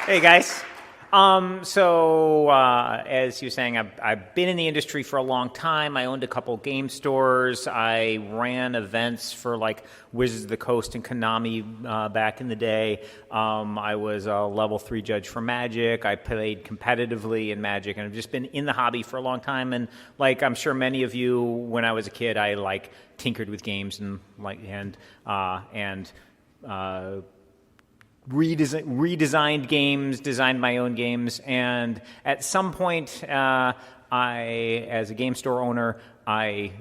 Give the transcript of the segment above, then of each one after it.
Hey guys. As you were saying, I've been in the industry for a long time. I owned a couple game stores. I ran events for like Wizards of the Coast and Konami back in the day. I was a level 3 judge for Magic. I played competitively in Magic, and I've just been in the hobby for a long time. And like I'm sure many of you, when I was a kid, I like tinkered with games and redesigned games, designed my own games, and at some point, as a game store owner, I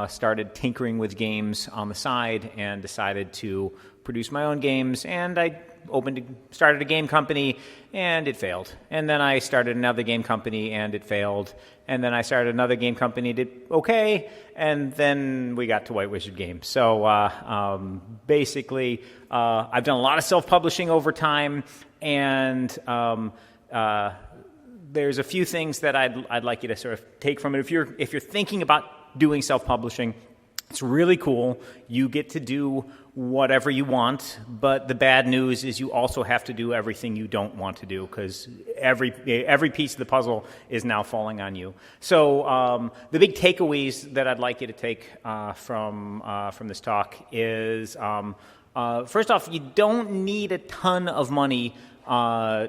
started tinkering with games on the side and decided to produce my own games, and I started a game company, and it failed. And then I started another game company, and it failed. And then I started another game company, did okay, and then we got to White Wizard Games. So basically, I've done a lot of self-publishing over time, and there's a few things that I'd like you to sort of take from it. If you're thinking about doing self-publishing, it's really cool. You get to do whatever you want, but the bad news is you also have to do everything you don't want to do, because every piece of the puzzle is now falling on you. So the big takeaways that I'd like you to take from this talk is, first off, you don't need a ton of money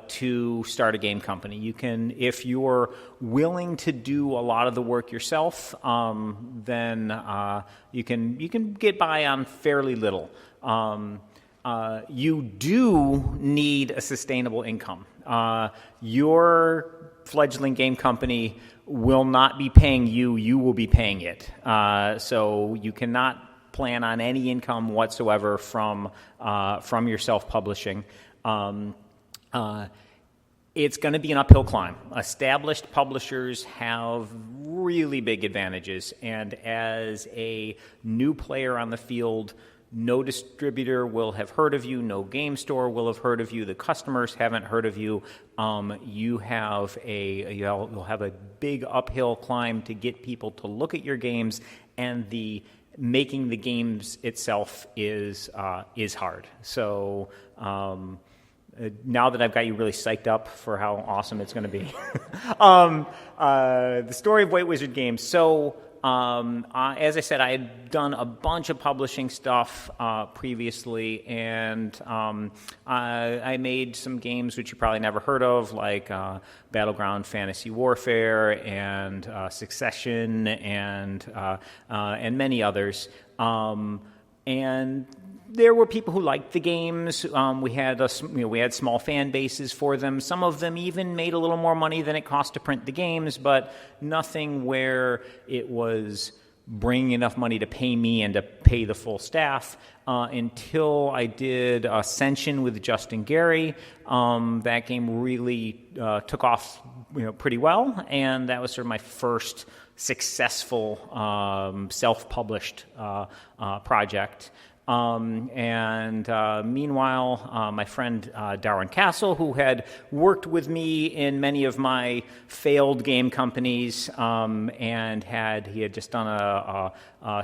to start a game company. You can, if you're willing to do a lot of the work yourself, then you can get by on fairly little. You do need a sustainable income. Your fledgling game company will not be paying you; you will be paying it. So you cannot plan on any income whatsoever from your self-publishing. It's going to be an uphill climb. Established publishers have really big advantages, and as a new player on the field, no distributor will have heard of you, no game store will have heard of you, the customers haven't heard of you. You'll have a big uphill climb to get people to look at your games, and making the games itself is hard. So now that I've got you really psyched up for how awesome it's going to be, the story of White Wizard Games. So as I said, I had done a bunch of publishing stuff previously, and I made some games which you probably never heard of, like Battleground Fantasy Warfare and Succession and many others. And there were people who liked the games. We had small fan bases for them. Some of them even made a little more money than it cost to print the games, but nothing where it was bringing enough money to pay me and to pay the full staff until I did Ascension with Justin Gary. That game really took off pretty well, and that was sort of my first successful self-published project. Meanwhile, my friend Darwin Castle, who had worked with me in many of my failed game companies, and he had just done a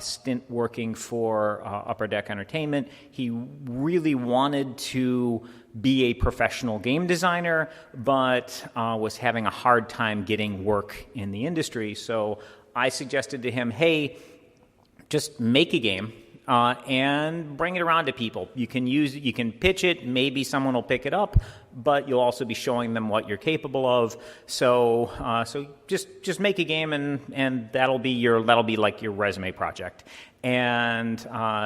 stint working for Upper Deck Entertainment. He really wanted to be a professional game designer, but was having a hard time getting work in the industry. So I suggested to him, hey, just make a game. And bring it around to people. You can pitch it. Maybe someone will pick it up, but you'll also be showing them what you're capable of. So just make a game, and that'll be like your resume project. And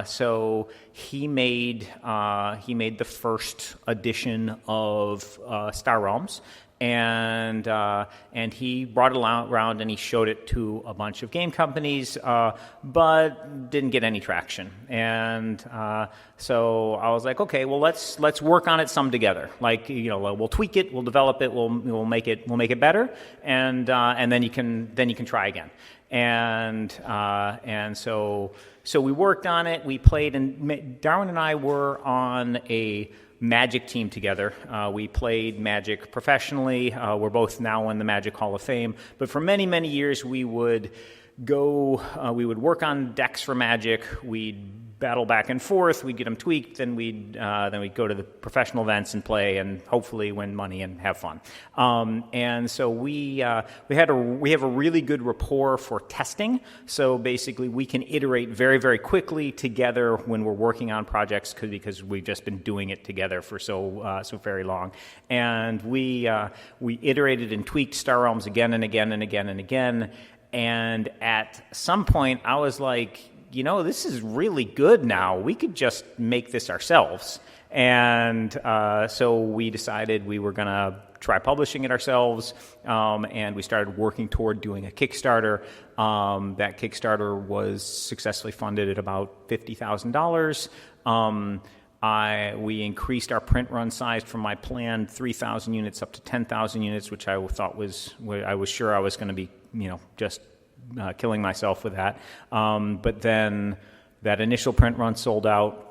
so he made the first edition of Star Realms. And he brought it around and he showed it to a bunch of game companies, but didn't get any traction. And so I was like, okay, well let's work on it some together. Like we'll tweak it, we'll develop it, we'll make it better, and then you can try again. And so we worked on it. We played, and Darwin and I were on a Magic team together. We played Magic professionally. We're both now in the Magic Hall of Fame. But for many, many years, we would work on decks for Magic. We'd battle back and forth. We'd get them tweaked, then we'd go to the professional events and play, and hopefully win money and have fun. And so we have a really good rapport for testing. So basically, we can iterate very, very quickly together when we're working on projects because we've just been doing it together for so very long. And we iterated and tweaked Star Realms again and again and again and again. And at some point, I was like, this is really good now. We could just make this ourselves. And so we decided we were going to try publishing it ourselves, and we started working toward doing a Kickstarter. That Kickstarter was successfully funded at about $50,000. We increased our print run size from my planned 3,000 units up to 10,000 units, which I thought I was sure I was going to be, just killing myself with that. But then that initial print run sold out,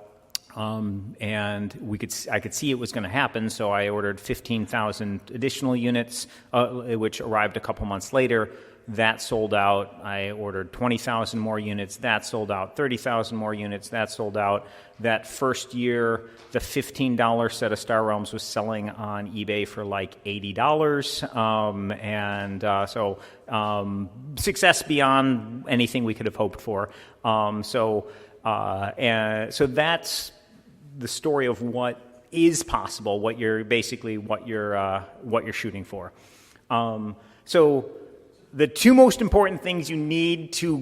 and I could see it was going to happen, so I ordered 15,000 additional units, which arrived a couple months later. That sold out. I ordered 20,000 more units. That sold out. 30,000 more units. That sold out. That first year, the $15 set of Star Realms was selling on eBay for like $80. So success beyond anything we could have hoped for. So that's the story of what is possible, what you're shooting for. So the two most important things you need to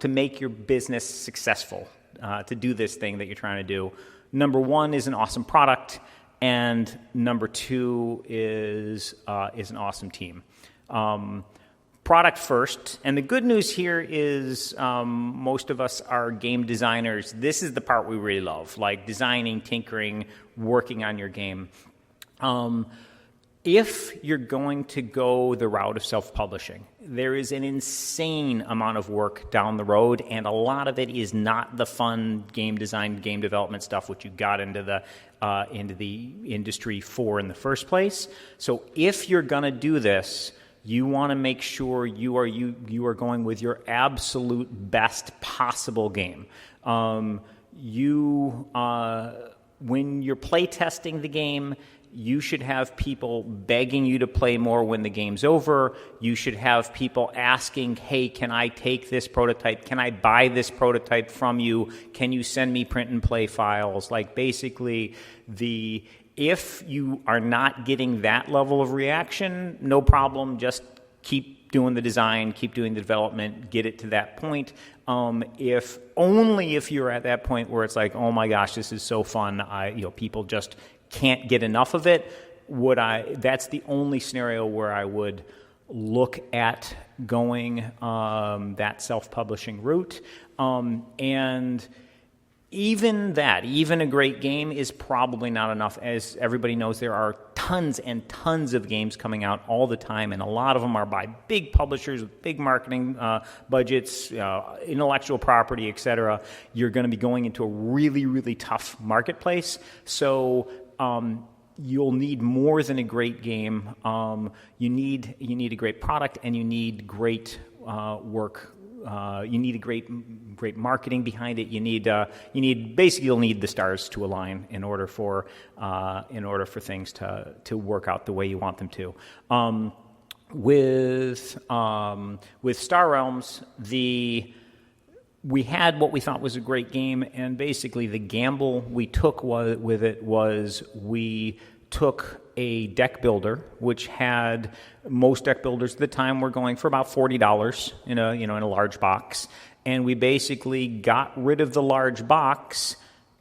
make your business successful, to do this thing that you're trying to do. Number one is an awesome product, and number two is an awesome team. Product first, and the good news here is most of us are game designers. This is the part we really love, like designing, tinkering, working on your game. If you're going to go the route of self-publishing, there is an insane amount of work down the road, and a lot of it is not the fun game design, game development stuff which you got into the industry for in the first place. So if you're going to do this, you want to make sure you are going with your absolute best possible game. When you're play testing the game, you should have people begging you to play more when the game's over. You should have people asking, hey, can I take this prototype? Can I buy this prototype from you? Can you send me print and play files? Like basically, if you are not getting that level of reaction, no problem, just keep doing the design, keep doing the development, get it to that point. If you're at that point where it's like, oh my gosh, this is so fun, people just can't get enough of it, that's the only scenario where I would look at going that self-publishing route. And even a great game is probably not enough. As everybody knows, there are tons and tons of games coming out all the time, and a lot of them are by big publishers with big marketing budgets, intellectual property, etc. You're going to be going into a really, really tough marketplace. So you'll need more than a great game. You need a great product, and you need great work. You need a great marketing behind it. You'll need the stars to align in order for things to work out the way you want them to. With Star Realms, we had what we thought was a great game, and basically the gamble we took with it was we took a deck builder, which had most deck builders at the time were going for about $40 in a large box, and we basically got rid of the large box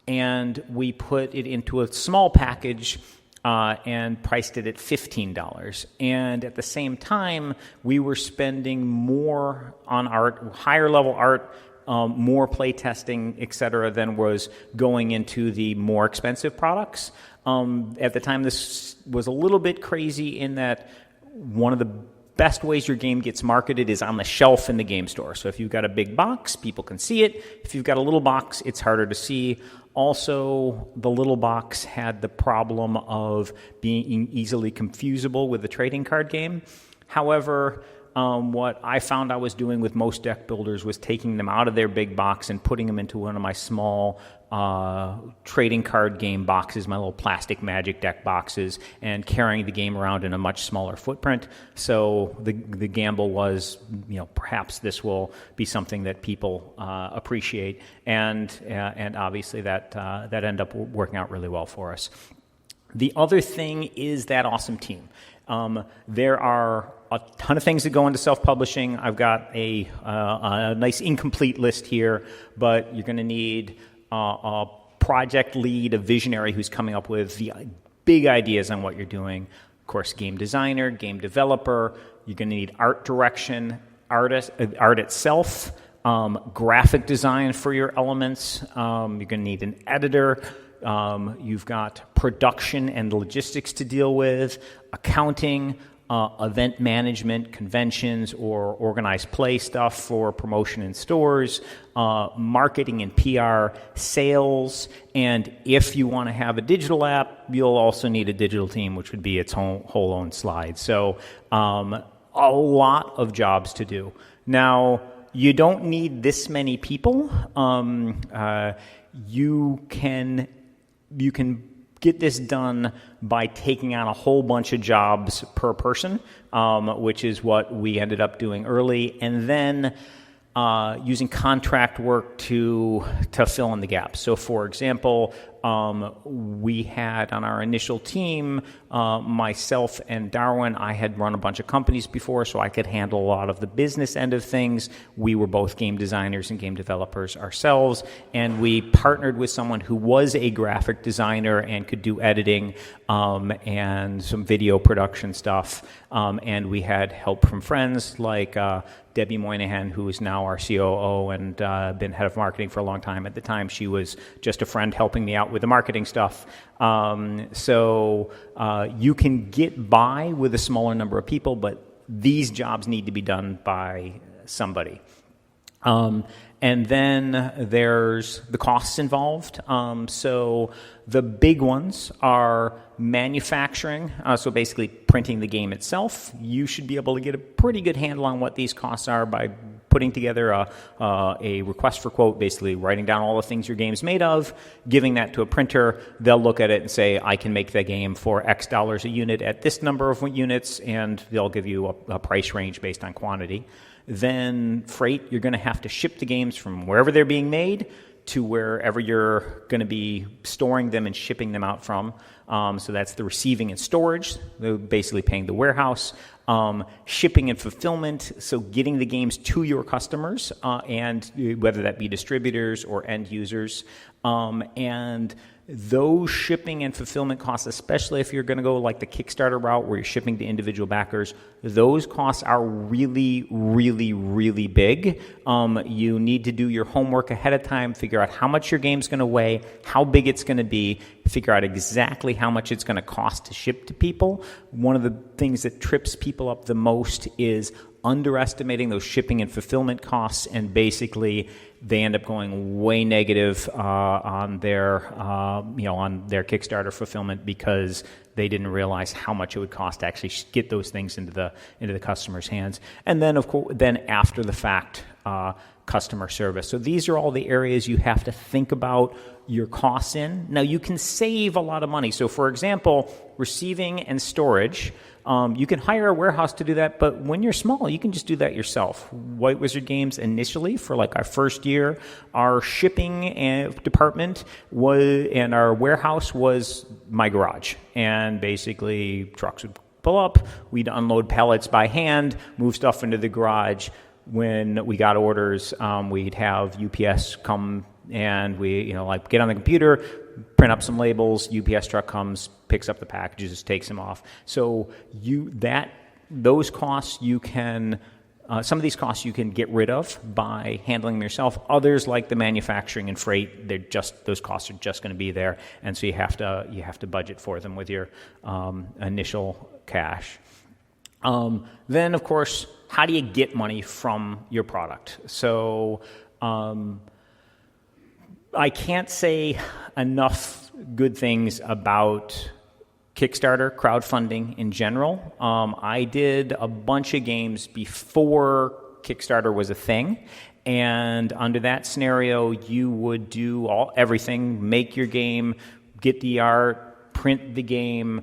and we put it into a small package and priced it at $15. And at the same time, we were spending more on art, higher level art, more play testing, et cetera, than was going into the more expensive products. At the time, this was a little bit crazy in that one of the best ways your game gets marketed is on the shelf in the game store. So if you've got a big box, people can see it. If you've got a little box, it's harder to see. Also, the little box had the problem of being easily confusable with the trading card game. However, what I found I was doing with most deck builders was taking them out of their big box and putting them into one of my small trading card game boxes, my little plastic Magic deck boxes, and carrying the game around in a much smaller footprint. So the gamble was, perhaps this will be something that people appreciate, and obviously that ended up working out really well for us. The other thing is that awesome team. There are a ton of things that go into self-publishing. I've got a nice incomplete list here, but you're going to need a project lead, a visionary who's coming up with the big ideas on what you're doing. Of course, game designer, game developer. You're going to need art direction, art itself, graphic design for your elements. You're going to need an editor. You've got production and logistics to deal with, accounting, event management, conventions or organized play stuff for promotion in stores, marketing and PR, sales, and if you want to have a digital app, you'll also need a digital team, which would be its whole own slide. So a lot of jobs to do. Now, you don't need this many people. You can get this done by taking on a whole bunch of jobs per person, which is what we ended up doing early, and then using contract work to fill in the gaps. So, for example, we had on our initial team, myself and Darwin, I had run a bunch of companies before, so I could handle a lot of the business end of things. We were both game designers and game developers ourselves, and we partnered with someone who was a graphic designer and could do editing and some video production stuff. And we had help from friends like Debbie Moynihan, who is now our COO and been head of marketing for a long time. At the time, she was just a friend helping me out with the marketing stuff. So you can get by with a smaller number of people, but these jobs need to be done by somebody. And then there's the costs involved. So the big ones are manufacturing, so basically printing the game itself. You should be able to get a pretty good handle on what these costs are by putting together a request for quote, basically writing down all the things your game's made of, giving that to a printer. They'll look at it and say, I can make the game for X dollars a unit at this number of units, and they'll give you a price range based on quantity. Then freight, you're going to have to ship the games from wherever they're being made to wherever you're going to be storing them and shipping them out from. So that's the receiving and storage, basically paying the warehouse. Shipping and fulfillment, so getting the games to your customers, and whether that be distributors or end users. And those shipping and fulfillment costs, especially if you're going to go like the Kickstarter route where you're shipping to individual backers, those costs are really, really, really big. You need to do your homework ahead of time, figure out how much your game's going to weigh, how big it's going to be, figure out exactly how much it's going to cost to ship to people. One of the things that trips people up the most is underestimating those shipping and fulfillment costs, and basically they end up going way negative on their Kickstarter fulfillment because they didn't realize how much it would cost to actually get those things into the customer's hands. And then, of course, after the fact, customer service. So these are all the areas you have to think about your costs in. Now, you can save a lot of money. So, for example, receiving and storage. You can hire a warehouse to do that, but when you're small, you can just do that yourself. White Wizard Games initially, for like our first year, our shipping department and our warehouse was my garage. And basically, trucks would pull up, we'd unload pallets by hand, move stuff into the garage. When we got orders, we'd have UPS come and we, get on the computer, print up some labels, UPS truck comes, picks up the packages, takes them off. So those costs you can, some of these costs you can get rid of by handling them yourself. Others, like the manufacturing and freight, those costs are just going to be there, and so you have to budget for them with your initial cash. Then, of course, how do you get money from your product? So I can't say enough good things about Kickstarter, crowdfunding in general. I did a bunch of games before Kickstarter was a thing. And under that scenario, you would do everything, make your game, get the art, print the game,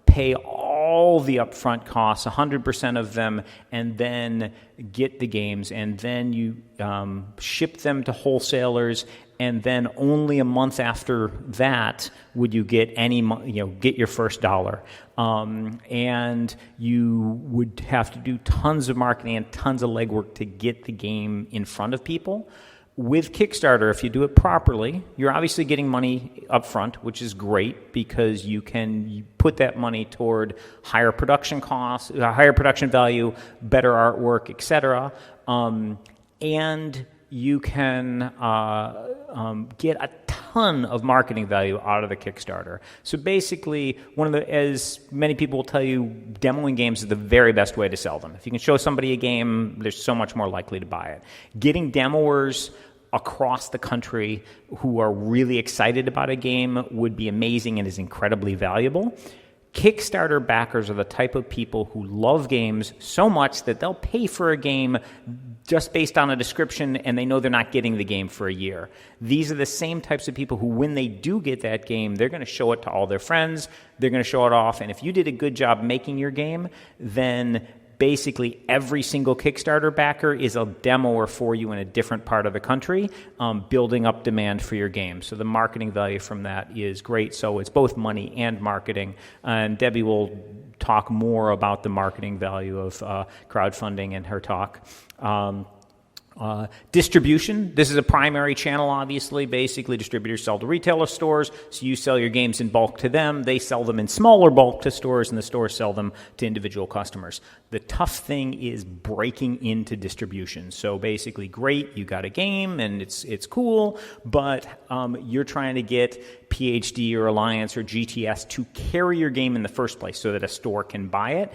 pay all the upfront costs, 100% of them, and then get the games. And then you ship them to wholesalers, and then only a month after that would you get get your first dollar. And you would have to do tons of marketing and tons of legwork to get the game in front of people. With Kickstarter, if you do it properly, you're obviously getting money up front, which is great because you put that money toward higher production costs, higher production value, better artwork, etc. And you can get a ton of marketing value out of the Kickstarter. So basically, as many people will tell you, demoing games is the very best way to sell them. If you can show somebody a game, they're so much more likely to buy it. Getting demoers across the country who are really excited about a game would be amazing and is incredibly valuable. Kickstarter backers are the type of people who love games so much that they'll pay for a game just based on a description, and they know they're not getting the game for a year. These are the same types of people who, when they do get that game, they're going to show it to all their friends, they're going to show it off, and if you did a good job making your game, then basically every single Kickstarter backer is a demoer for you in a different part of the country, building up demand for your game. So the marketing value from that is great. So it's both money and marketing. And Debbie will talk more about the marketing value of crowdfunding in her talk. Distribution. This is a primary channel, obviously. Basically, distributors sell to retailer stores, so you sell your games in bulk to them. They sell them in smaller bulk to stores, and the stores sell them to individual customers. The tough thing is breaking into distribution. So basically, great, you got a game, and it's cool, but you're trying to get PhD or Alliance or GTS to carry your game in the first place so that a store can buy it.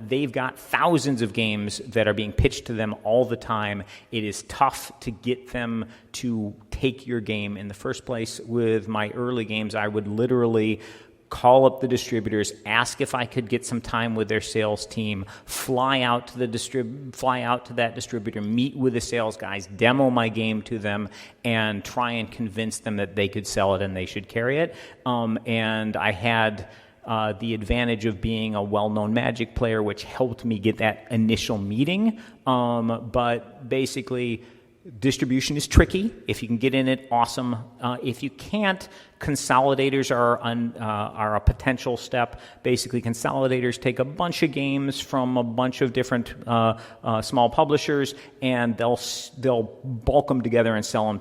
They've got thousands of games that are being pitched to them all the time. It is tough to get them to take your game in the first place. With my early games, I would literally call up the distributors, ask if I could get some time with their sales team, fly out to that distributor, meet with the sales guys, demo my game to them, and try and convince them that they could sell it and they should carry it. And I had the advantage of being a well-known Magic player, which helped me get that initial meeting. But basically, distribution is tricky. If you can get in it, awesome. If you can't, consolidators are a potential step. Basically, consolidators take a bunch of games from a bunch of different small publishers, and they'll bulk them together and sell them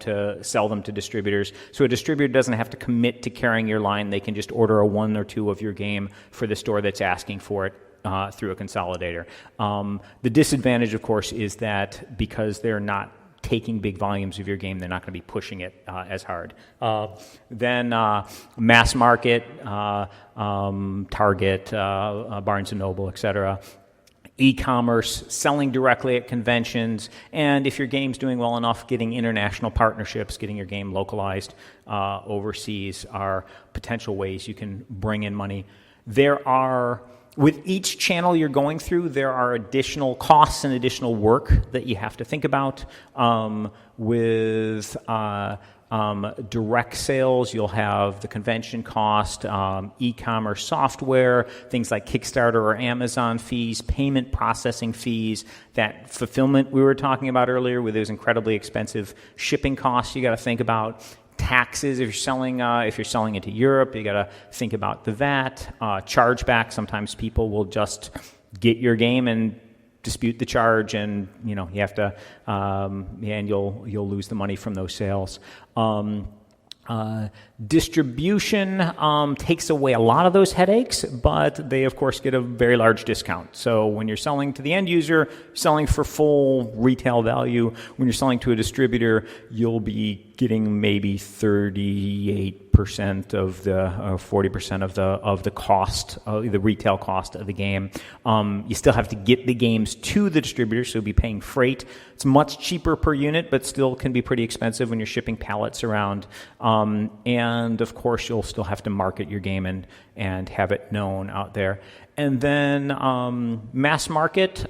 to distributors. So a distributor doesn't have to commit to carrying your line. They can just order a 1 or 2 of your game for the store that's asking for it through a consolidator. The disadvantage, of course, is that because they're not taking big volumes of your game, they're not going to be pushing it as hard. Then mass market, Target, Barnes & Noble, etc. E-commerce, selling directly at conventions, and if your game's doing well enough, getting international partnerships, getting your game localized overseas are potential ways you can bring in money. With each channel you're going through, there are additional costs and additional work that you have to think about. With direct sales, you'll have the convention cost, e-commerce software, things like Kickstarter or Amazon fees, payment processing fees, that fulfillment we were talking about earlier with those incredibly expensive shipping costs you got to think about. Taxes, if you're selling into Europe, you got to think about the VAT. Chargeback, sometimes people will just get your game and dispute the charge, and you have to, and you'll lose the money from those sales. Distribution takes away a lot of those headaches, but they, of course, get a very large discount. So when you're selling to the end user, selling for full retail value. When you're selling to a distributor, you'll be getting maybe 38% 50% of the 40% of the cost, the retail cost of the game. You still have to get the games to the distributor, so you'll be paying freight. It's much cheaper per unit, but still can be pretty expensive when you're shipping pallets around. And of course, you'll still have to market your game and have it known out there. And then mass market.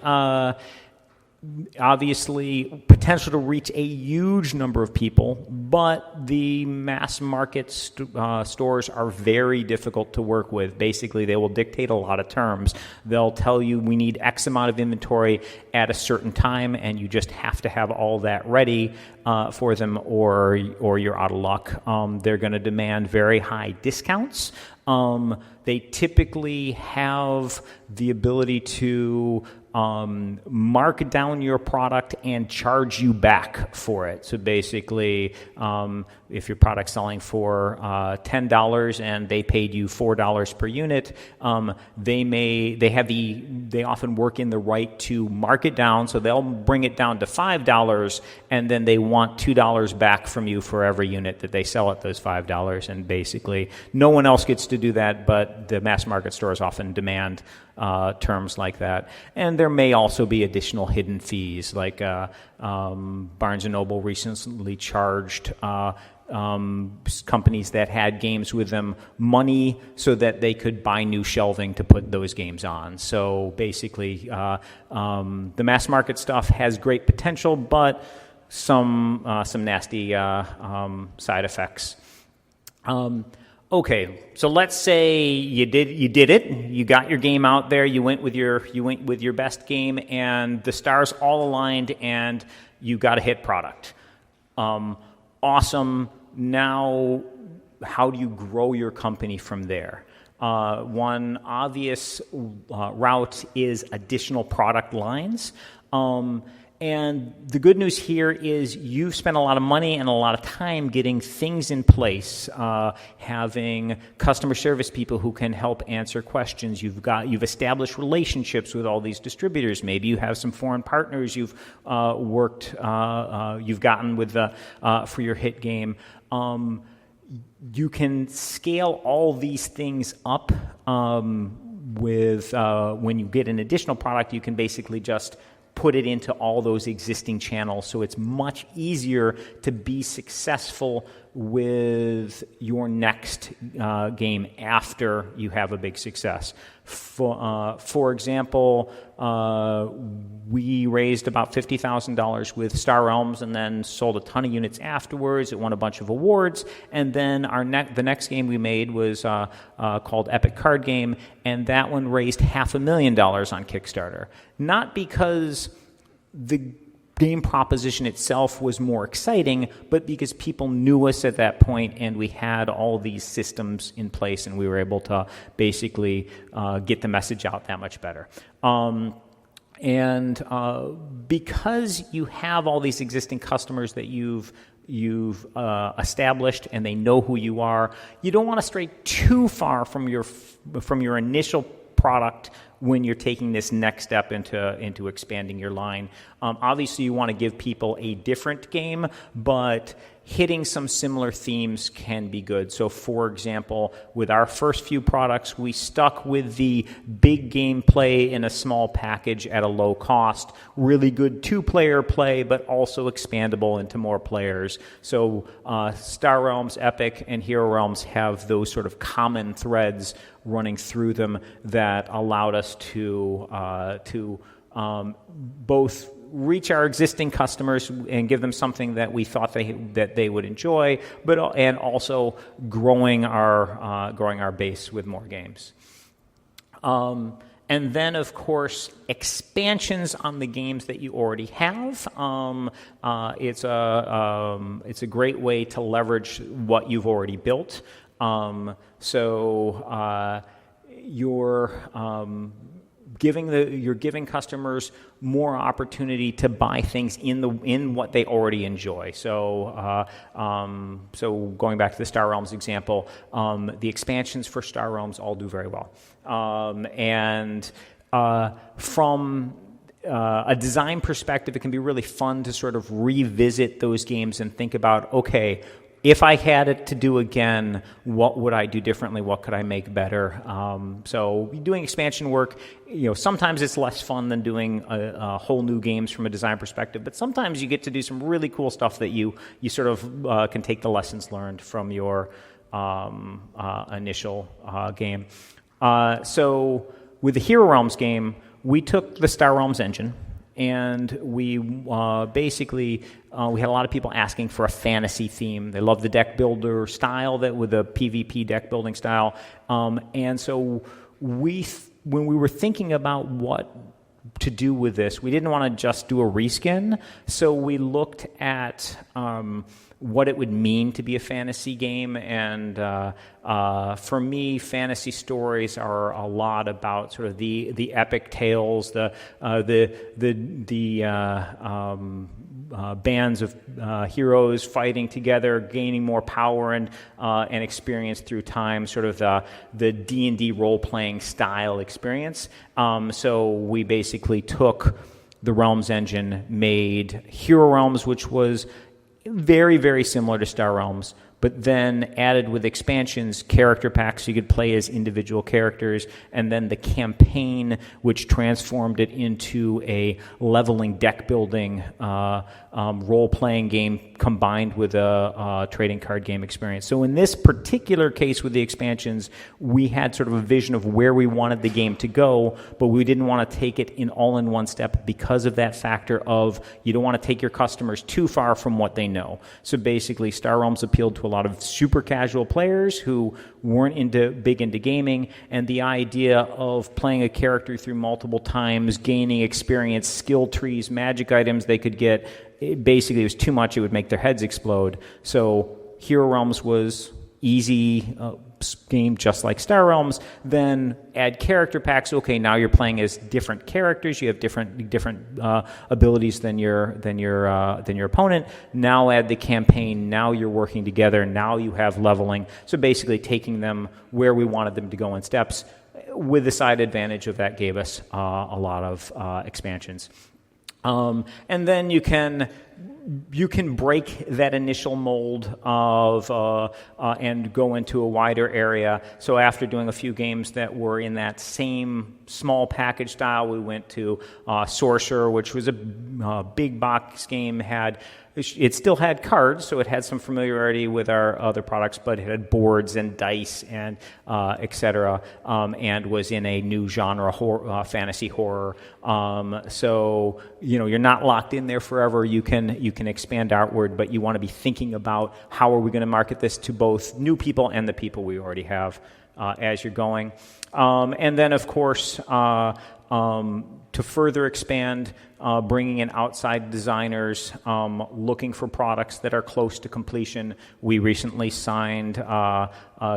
Obviously, potential to reach a huge number of people, but the mass market stores are very difficult to work with. Basically, they will dictate a lot of terms. They'll tell you we need X amount of inventory at a certain time, and you just have to have all that ready for them, or you're out of luck. They're going to demand very high discounts. They typically have the ability to mark down your product and charge you back for it. So basically, if your product's selling for $10 and they paid you $4 per unit, they often work in the right to mark it down. So they'll bring it down to $5, and then they want $2 back from you for every unit that they sell at those $5. And basically, no one else gets to do that, but the mass market stores often demand terms like that. And there may also be additional hidden fees, like Barnes & Noble recently charged companies that had games with them money so that they could buy new shelving to put those games on. So basically, the mass market stuff has great potential, but some nasty side effects. Okay, so let's say you did it. You got your game out there. You went with your best game, and the stars all aligned, and you got a hit product. Awesome. Now, how do you grow your company from there? One obvious route is additional product lines. And the good news here is you've spent a lot of money and a lot of time getting things in place, having customer service people who can help answer questions. You've established relationships with all these distributors. Maybe you have some foreign partners you've gotten with for your hit game. You can scale all these things up with when you get an additional product. You can basically just put it into all those existing channels, so it's much easier to be successful with your next game after you have a big success. For example, we raised about $50,000 with Star Realms and then sold a ton of units afterwards. It won a bunch of awards. And then the next game we made was called Epic Card Game, and that one raised $500,000 on Kickstarter. Not because the game proposition itself was more exciting, but because people knew us at that point and we had all these systems in place and we were able to basically get the message out that much better. And because you have all these existing customers that you've established and they know who you are, you don't want to stray too far from your initial product when you're taking this next step into expanding your line. Obviously, you want to give people a different game, but hitting some similar themes can be good. So, for example, with our first few products, we stuck with the big game play in a small package at a low cost, really good two-player play, but also expandable into more players. So Star Realms, Epic, and Hero Realms have those sort of common threads running through them that allowed us to both reach our existing customers and give them something that we thought that they would enjoy, and also growing our base with more games. And then, of course, expansions on the games that you already have. It's a great way to leverage what you've already built. You're giving customers more opportunity to buy things in what they already enjoy. So going back to the Star Realms example, the expansions for Star Realms all do very well. From a design perspective, it can be really fun to sort of revisit those games and think about, okay, if I had it to do again, what would I do differently? What could I make better? So doing expansion work, sometimes it's less fun than doing a whole new games from a design perspective, but sometimes you get to do some really cool stuff that you sort of can take the lessons learned from your initial game. So with the Hero Realms game, we took the Star Realms engine, and we basically we had a lot of people asking for a fantasy theme. They love the deck builder style, with a PvP deck building style, and so when we were thinking about what to do with this, we didn't want to just do a reskin, so we looked at what it would mean to be a fantasy game, and for me, fantasy stories are a lot about sort of the epic tales, the bands of heroes fighting together, gaining more power and experience through time, sort of the D&D role-playing style experience. So we basically took the Realms engine, made Hero Realms, which was very, very similar to Star Realms, but then added with expansions, character packs so you could play as individual characters, and then the campaign, which transformed it into a leveling deck building role-playing game combined with a trading card game experience. So in this particular case with the expansions, we had sort of a vision of where we wanted the game to go, but we didn't want to take it in all in one step because of that factor of you don't want to take your customers too far from what they know. So basically, Star Realms appealed to a lot of super casual players who weren't big into gaming, and the idea of playing a character through multiple times, gaining experience, skill trees, magic items they could get, it was too much. It would make their heads explode. So Hero Realms was easy game, just like Star Realms. Then add character packs. Okay, now you're playing as different characters. You have different abilities than your opponent. Now add the campaign. Now you're working together. Now you have leveling. So basically, taking them where we wanted them to go in steps. With the side advantage of that, gave us a lot of expansions. And then you can break that initial mold of and go into a wider area. So after doing a few games that were in that same small package style, we went to Sorcerer, which was a big box game. It still had cards, so it had some familiarity with our other products, but it had boards and dice and etc. And was in a new genre, fantasy horror. So you're not locked in there forever. You can expand outward, but you want to be thinking about how are we going to market this to both new people and the people we already have as you're going. And then, of course, to further expand, bringing in outside designers, looking for products that are close to completion. We recently signed a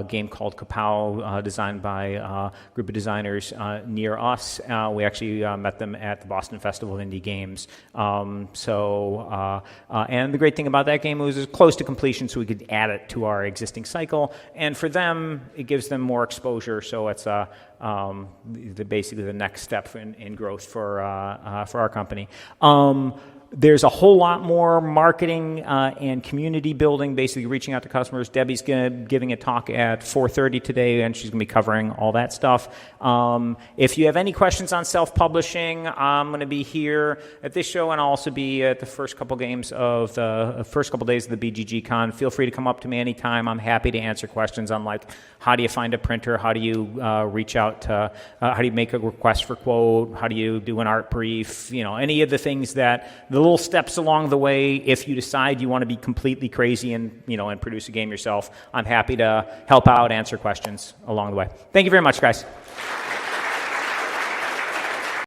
game called Kapow, designed by a group of designers near us. We actually met them at the Boston Festival of Indie Games. And the great thing about that game was it was close to completion, so we could add it to our existing cycle. And for them, it gives them more exposure, so it's basically the next step in growth for our company. There's a whole lot more marketing and community building, basically reaching out to customers. Debbie's giving a talk at 4:30 today, and she's going to be covering all that stuff. If you have any questions on self-publishing, I'm going to be here at this show, and I'll also be at the first couple days of the BGG Con. Feel free to come up to me anytime. I'm happy to answer questions on, like, how do you find a printer? How do you reach out to, how do you make a request for quote? How do you do an art brief? Any of the things the little steps along the way, if you decide you want to be completely crazy and produce a game yourself, I'm happy to help out, answer questions along the way. Thank you very much, guys.